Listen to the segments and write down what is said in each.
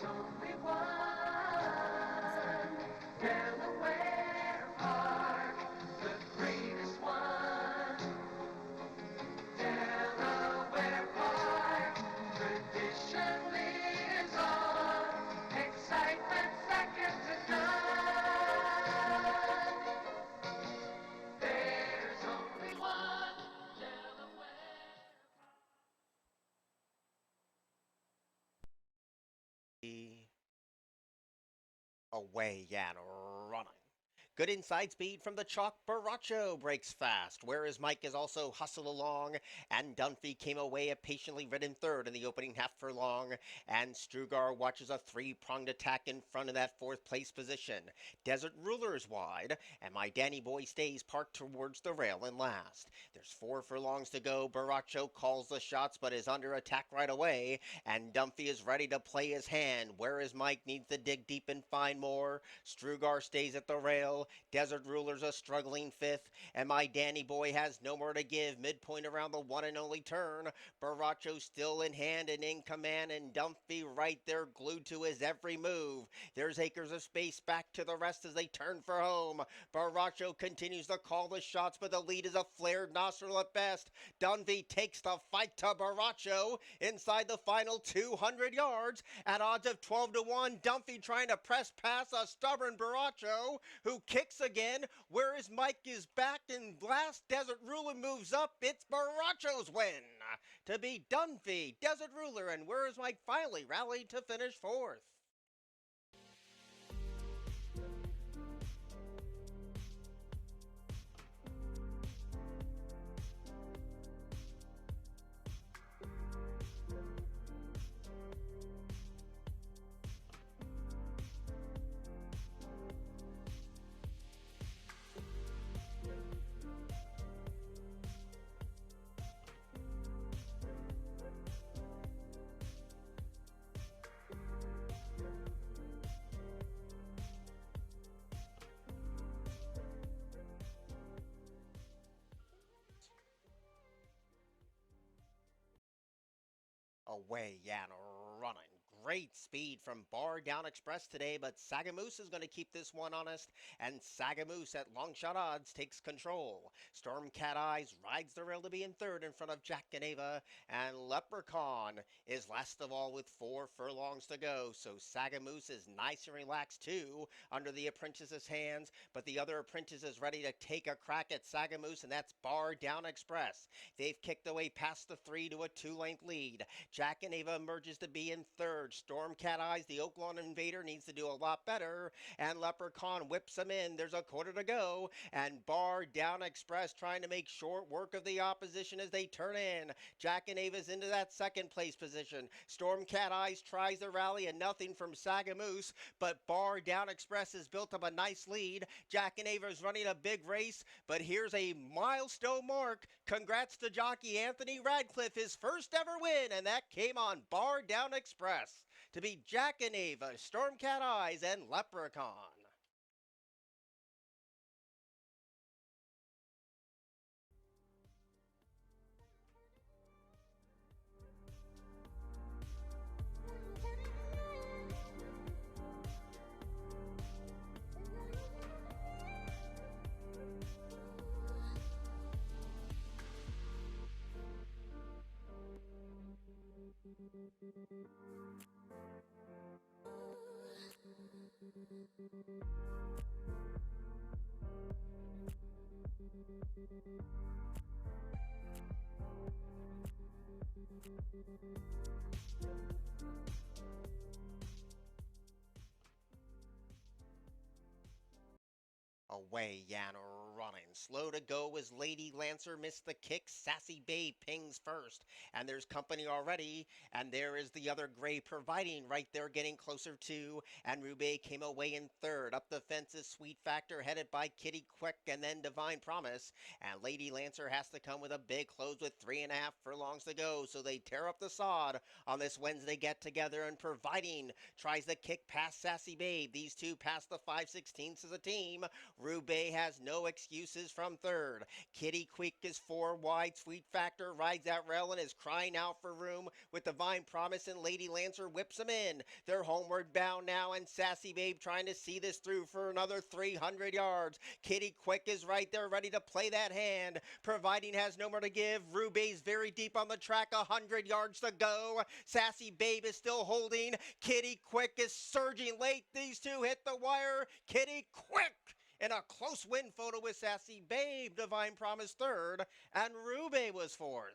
only one Delaware Park, the greatest one. Delaware Park, tradition lives on, excitement second to none. There's only one Delaware. Away and running. Good inside speed from the chalk. Baracho breaks fast, whereas Mike is also hustled along, and Dunphy came away a patiently ridden third in the opening half furlong, and Strugar watches a three-pronged attack in front of that fourth place position. Desert Ruler's wide, and my Danny boy stays parked towards the rail in last. There's 4 furlongs to go. Baracho calls the shots but is under attack right away, and Dunphy is ready to play his hand, whereas Mike needs to dig deep and find more. Strugar stays at the rail. Desert Ruler's a struggling fifth, and my Danny boy has no more to give. Midpoint around the one and only turn. Baracho still in hand and in command, and Dunphy right there glued to his every move. There's acres of space back to the rest as they turn for home. Baracho continues to call the shots, but the lead is a flared nostril at best. Dunphy takes the fight to Baracho inside the final 200 yards at odds of 12 to 1. Dunphy trying to press past a stubborn Baracho, who kicks again, whereas Mike is back and last. Desert Ruler moves up. It's Baracho's win to beat Dunphy, Desert Ruler, and whereas Mike finally rallied to finish fourth. Away and running. Great speed from Bar Down Express today, but Sagamoose is going to keep this one honest, and Sagamoose at long shot odds takes control. Storm Cat Eyes rides the rail to be in third in front of Jack and Ava, and Leprechaun is last of all with 4 furlongs to go, so Sagamoose is nice and relaxed too under the apprentice's hands, but the other apprentice is ready to take a crack at Sagamoose, and that's Bar Down Express. They've kicked away past the 3 to a 2-length lead. Jack and Ava emerges to be in third. Storm Cat Eyes, the Oaklawn Invader, needs to do a lot better, and Leprechaun whips him in. There's a quarter to go, and Bar Down Express trying to make short work of the opposition as they turn in. Jack and Ava's into that second place position. Storm Cat Eyes tries the rally and nothing from Sagamoose, but Bar Down Express has built up a nice lead. Jack and Ava's running a big race, but here's a milestone mark. Congrats to jockey Anthony Radcliffe, his first ever win, and that came on Bar Down Express to beat Jack and Ava, Storm Cat Eyes, and Leprechaun. Away and running. Slow to go as Lady Lancer missed the kick. Sassy Babe pings first. And there's company already. And there is the other gray providing right there, getting closer to. And Roubaix came away in third. Up the fence is Sweet Factor, headed by Kitty Quick and then Divine Promise. And Lady Lancer has to come with a big close with 3.5 furlongs to go. So they tear up the sod on this Wednesday get together. And providing tries the kick past Sassy Babe. These two pass the 5/16 as a team. Roubaix has no excuse excuses from third. Kitty Quick is four wide. Sweet Factor rides that rail and is crying out for room with Divine Promise and Lady Lancer whips him in. They're homeward bound now and Sassy Babe trying to see this through for another 300 yards. Kitty Quick is right there ready to play that hand. Providing has no more to give. Ruby's very deep on the track, 100 yards to go. Sassy Babe is still holding. Kitty Quick is surging late. These two hit the wire. Kitty Quick in a close win photo with Sassy Babe. Divine Promise third, and Ruby was fourth.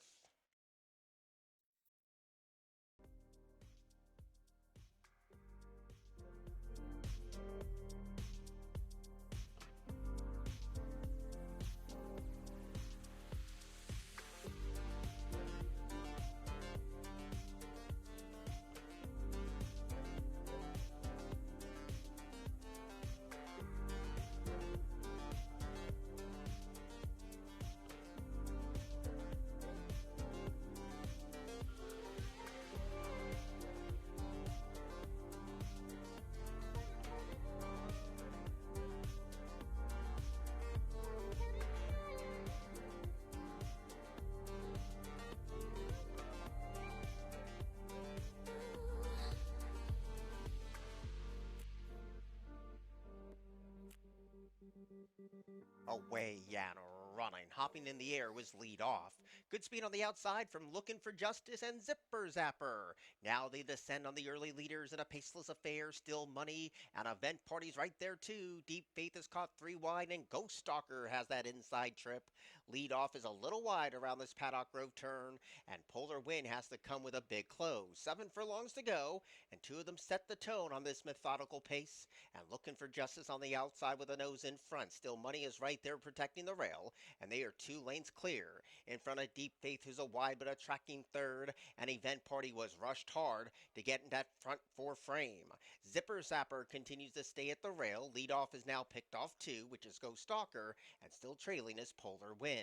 Away Yan running, hopping in the air was lead off. Good speed on the outside from Looking for Justice and Zipper Zapper. Now they descend on the early leaders in a paceless affair, still money, and event parties right there too. Deep Faith is caught three wide and Ghost Stalker has that inside trip. Lead off is a little wide around this Paddock Grove turn, and Polar Wind has to come with a big close. 7 furlongs to go, and two of them set the tone on this methodical pace. And Looking for Justice on the outside with a nose in front. Still money is right there protecting the rail, and they are 2 lanes clear. In front of Deep Faith, who's a wide but a tracking third, and Event Party was rushed hard to get in that front 4 frame. Zipper Zapper continues to stay at the rail. Lead off is now picked off 2, which is Ghost Stalker, and still trailing is Polar Wind.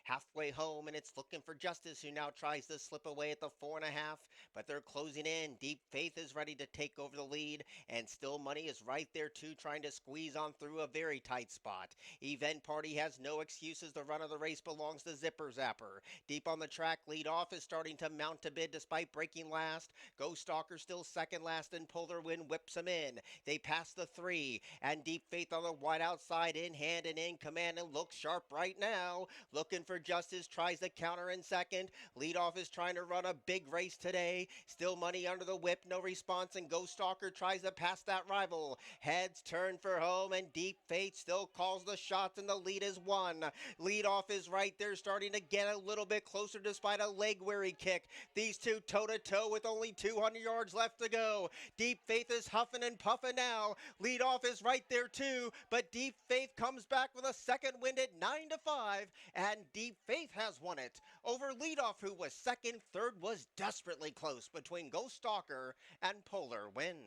Halfway home, and it's Looking for Justice, who now tries to slip away at the 4.5, but they're closing in. Deep Faith is ready to take over the lead, and Still Money is right there too, trying to squeeze on through a very tight spot. Event Party has no excuses. The run of the race belongs to Zipper Zapper. Deep on the track, lead off is starting to mount a bid despite breaking last. Ghost Stalker still second last, and Polar Wind whips him in. They pass the 3, and Deep Faith on the wide outside, in hand and in command, and looks sharp right now. Looking for Justice tries to counter in second. Lead off is trying to run a big race today. Still Money under the whip, no response, and Ghost Stalker tries to pass that rival. Heads turn for home, and Deep Faith still calls the shots, and the lead is 1. Lead off is right there, starting to get a little bit closer despite a leg-weary kick. These two toe-to-toe with only 200 yards left to go. Deep Faith is huffing and puffing now. Lead off is right there too, but Deep Faith comes back with a second wind at 9-5, and Deep Faith has won it over Leadoff, who was second. Third was desperately close between Ghost Stalker and Polar Wind.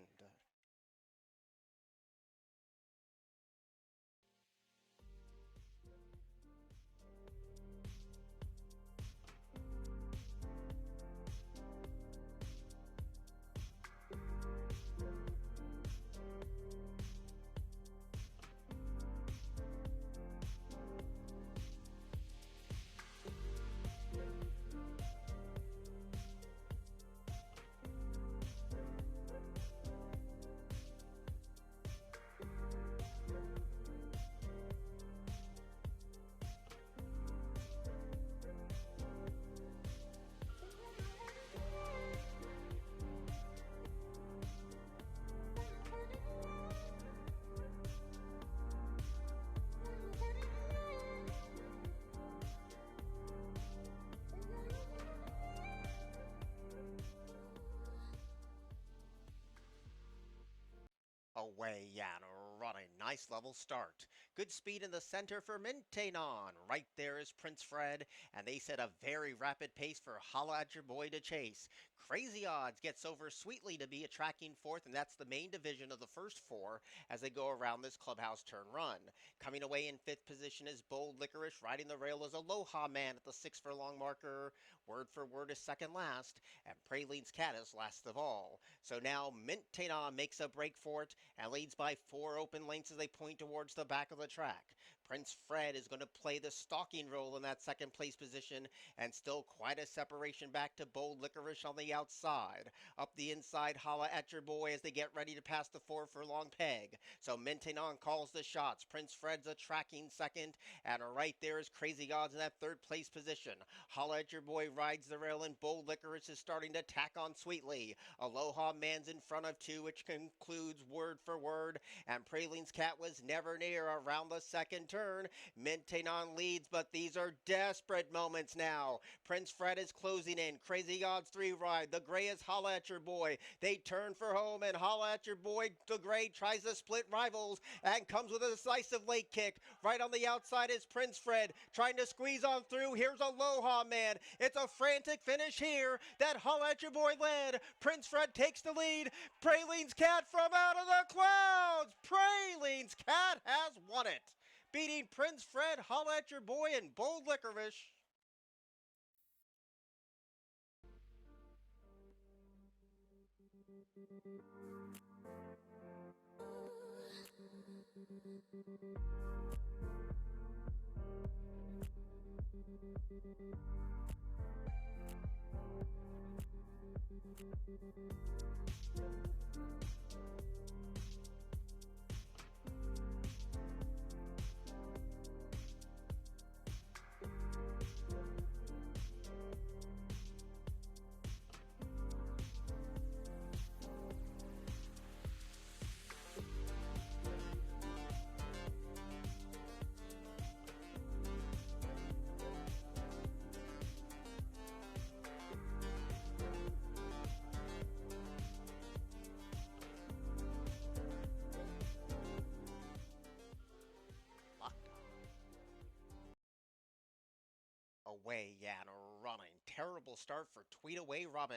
Away Yan running. Nice level start. Good speed in the center for Mintanon. Right there is Prince Fred, and they set a very rapid pace for Holla at Your Boy to chase. Crazy Odds gets over sweetly to be a tracking fourth, and that's the main division of the first 4 as they go around this clubhouse turn run. Coming away in 5th position is Bold Licorice. Riding the rail is Aloha Man at the 6 furlong marker. Word for Word is second last, and Praline's Cat is last of all. So now Mintanon makes a break for it and leads by 4 open lengths as they point towards the back of the track. Prince Fred is going to play the stalking role in that second place position, and still quite a separation back to Bold Licorice on the outside. Up the inside, Holla at Your Boy as they get ready to pass the 4 furlong peg. So Maintenon calls the shots. Prince Fred's a tracking second, and right there is Crazy Odds in that third place position. Holla at Your Boy rides the rail, and Bold Licorice is starting to tack on sweetly. Aloha Man's in front of two, which concludes Word for Word, and Praline's Cat was never near around the second turn. Maintenon leads, but these are desperate moments now. Prince Fred is closing in. Crazy Odds 3 ride. The Gray is Holla at Your Boy. They turn for home, and Holla at Your Boy, the Gray, tries to split rivals and comes with a decisive late kick. Right on the outside is Prince Fred, trying to squeeze on through. Here's Aloha Man. It's a frantic finish here that Holla at Your Boy led. Prince Fred takes the lead. Praline's Cat from out of the clouds. Praline's Cat has won it, beating Prince Fred, Holla at Your Boy, and Bold Licorice. Away and running. Terrible start for Tweetaway Robin.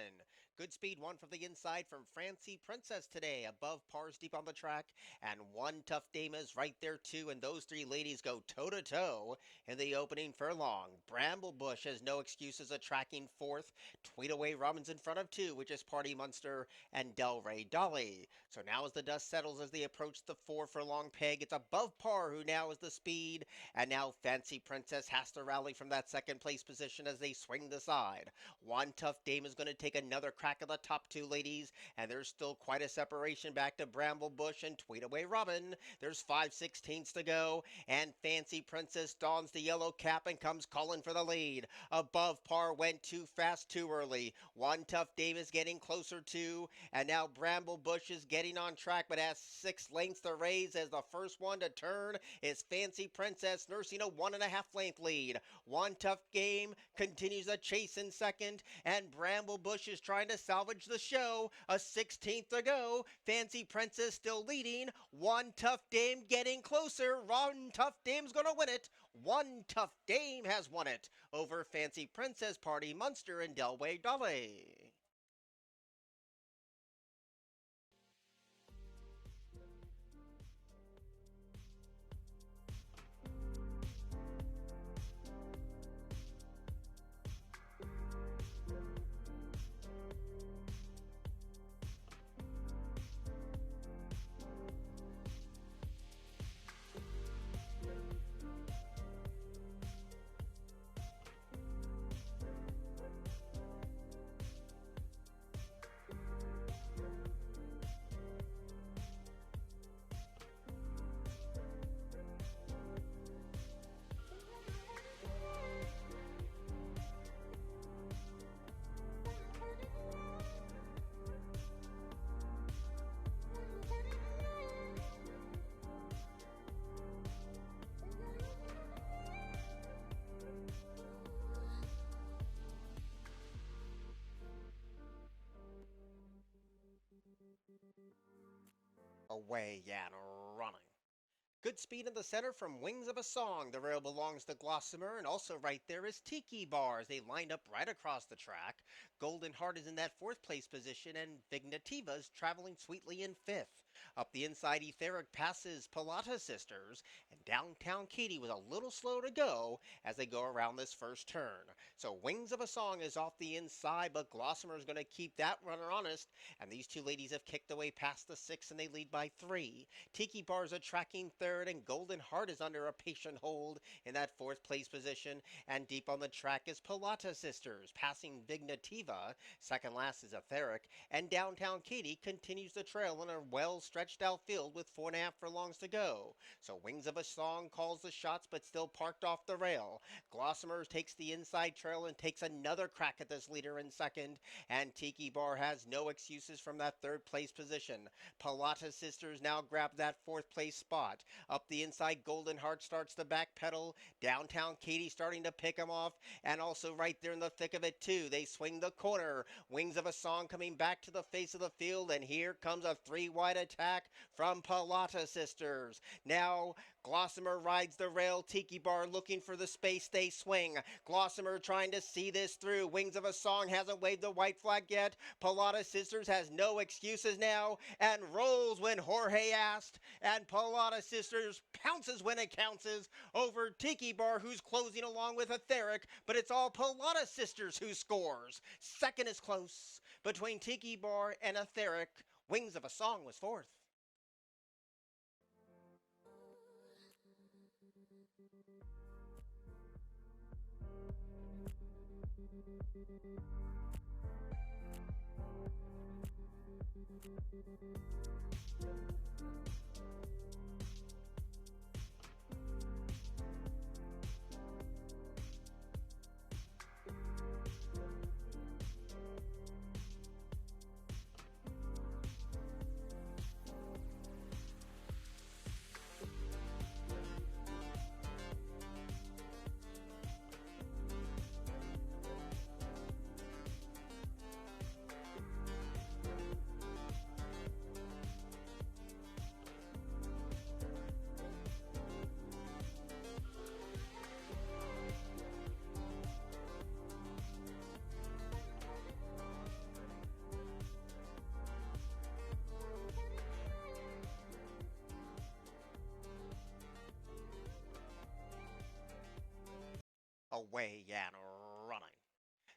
Good speed one from the inside from Francie Princess today. Above pars deep on the track. And one Tough Dame is right there too. And those three ladies go toe to toe in the opening furlong. Bramblebush has no excuses of tracking fourth. Tweetaway Robin's in front of two, which is Party Munster and Delray Dolly. So now as the dust settles as they approach the 4 furlong peg, it's above par who now is the speed. And now Fancy Princess has to rally from that second place position as they swing the side. One Tough Dame is going to take another crack at the top two ladies, and there's still quite a separation back to Bramblebush and Tweetaway Robin. There's 5/16 to go, and Fancy Princess dons the yellow cap and comes calling for the lead. Above par went too fast too early. One Tough Dame is getting closer too, and now Bramblebush is getting on track, but has 6 lengths to raise as the first one to turn is Fancy Princess, nursing a 1.5 length lead. One Tough Game continues a chase in second, and Bramblebush is trying to salvage the show. A 16th to go. Fancy Princess still leading. One Tough Dame getting closer. One Tough Dame's gonna win it. One Tough Dame has won it over Fancy Princess, Party Munster, and Delway Dolly. Away and running. Good speed in the center from Wings of a Song. The rail belongs to Glossamer, and also right there is Tiki Bars. They lined up right across the track. Golden Heart is in that 4th place position, and Vignativa's traveling sweetly in 5th. Up the inside, Etheric passes Pilata Sisters, and Downtown Katie was a little slow to go as they go around this first turn. So Wings of a Song is off the inside, but Glossamer is going to keep that runner honest, and these two ladies have kicked away past the 6, and they lead by 3. Tiki Bars are tracking third. third, and Golden Heart is under a patient hold in that fourth place position. And deep on the track is Pilata Sisters, passing Vignativa. Second last is Etheric, and Downtown Katy continues the trail in a well stretched out field with 4.5 furlongs to go. So Wings of a Song calls the shots but still parked off the rail. Glossamer takes the inside trail and takes another crack at this leader in second, and Tiki Bar has no excuses from that third place position. Pilata Sisters now grab that fourth place spot. Up the inside, Golden Heart starts to backpedal. Downtown Katy starting to pick him off, and also right there in the thick of it too. They swing the corner. Wings of a Song coming back to the face of the field, and here comes a three-wide attack from Pilata Sisters. Now Glossamer rides the rail. Tiki Bar looking for the space. They swing. Glossamer trying to see this through. Wings of a Song hasn't waved the white flag yet. Pilata Sisters has no excuses now and rolls when Jorge asked. And Pilata Sisters pounces when it counts over Tiki Bar, who's closing along with Etheric, but it's all Pilata Sisters who scores. Second is close between Tiki Bar and Etheric. Wings of a Song was fourth. Away and running.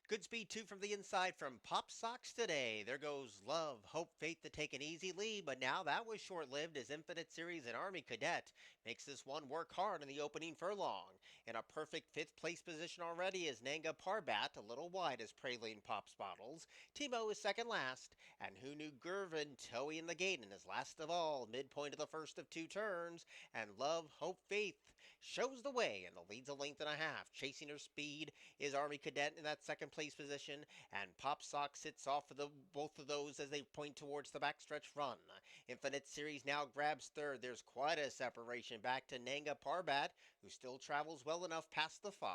Good speed two from the inside from Pop Sox today. There goes Love, Hope, Faith to take an easy lead, but now that was short-lived as Infinite Series and Army Cadet makes this one work hard in the opening furlong. In a perfect fifth place position already is Nanga Parbat, a little wide as Praline pops bottles. Timo is second last, and Who Knew Gervin towing the gate in his last of all, midpoint of the first of two turns, and Love, Hope, Faith shows the way and the lead's a length and a half. Chasing her speed is Army Cadet in that second place position, and Pop Sock sits off of both of those as they point towards the backstretch run. Infinite Series now grabs third. There's quite a separation back to Nanga Parbat, who still travels well enough past the 5.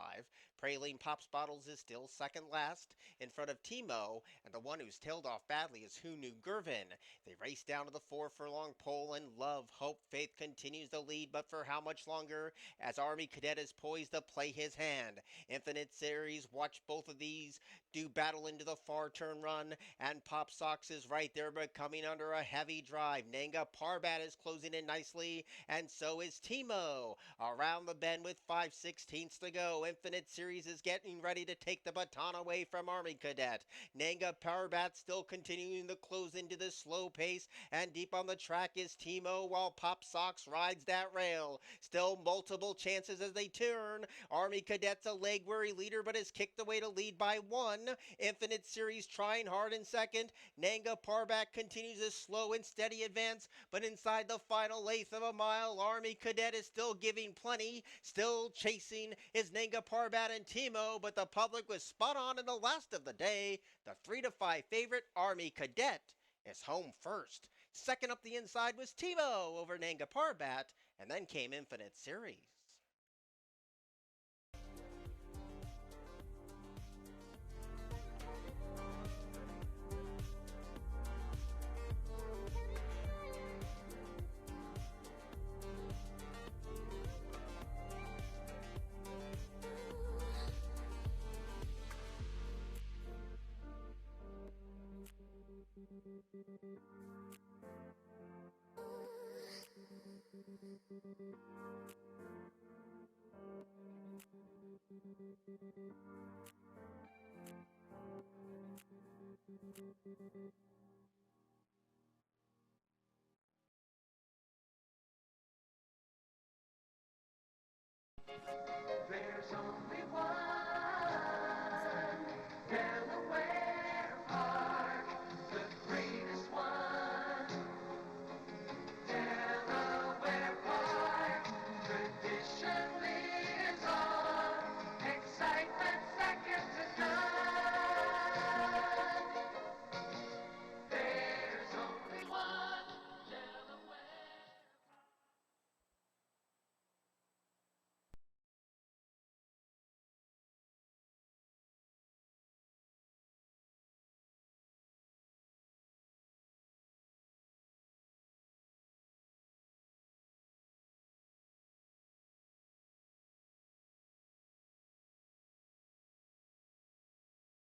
Praline Pops Bottles is still second last in front of Timo, and the one who's tailed off badly is Who Knew Gervin. They race down to the 4 furlong pole, and Love, Hope, Faith continues to lead, but for how much longer? As Army Cadet is poised to play his hand. Infinite Series watch both of these do battle into the far turn run, and Pop Sox is right there but coming under a heavy drive. Nanga Parbat is closing in nicely, and so is Timo. Around the bend with 5/16 to go. Infinite Series is getting ready to take the baton away from Army Cadet. Nanga Parbat still continuing to close into this slow pace, and deep on the track is Timo while Pop Sox rides that rail. Still multiple chances as they turn. Army Cadet's a leg weary leader but is kicked away to lead by 1. Infinite Series trying hard in second. Nanga Parbat continues a slow and steady advance, but inside the final eighth of a mile, Army Cadet is still giving plenty. Still chasing is Nanga Parbat and Timo, but the public was spot on in the last of the day. The 3-5 favorite Army Cadet is home first. Second up the inside was Timo over Nanga Parbat, and then came Infinite Series. There's only one Delaware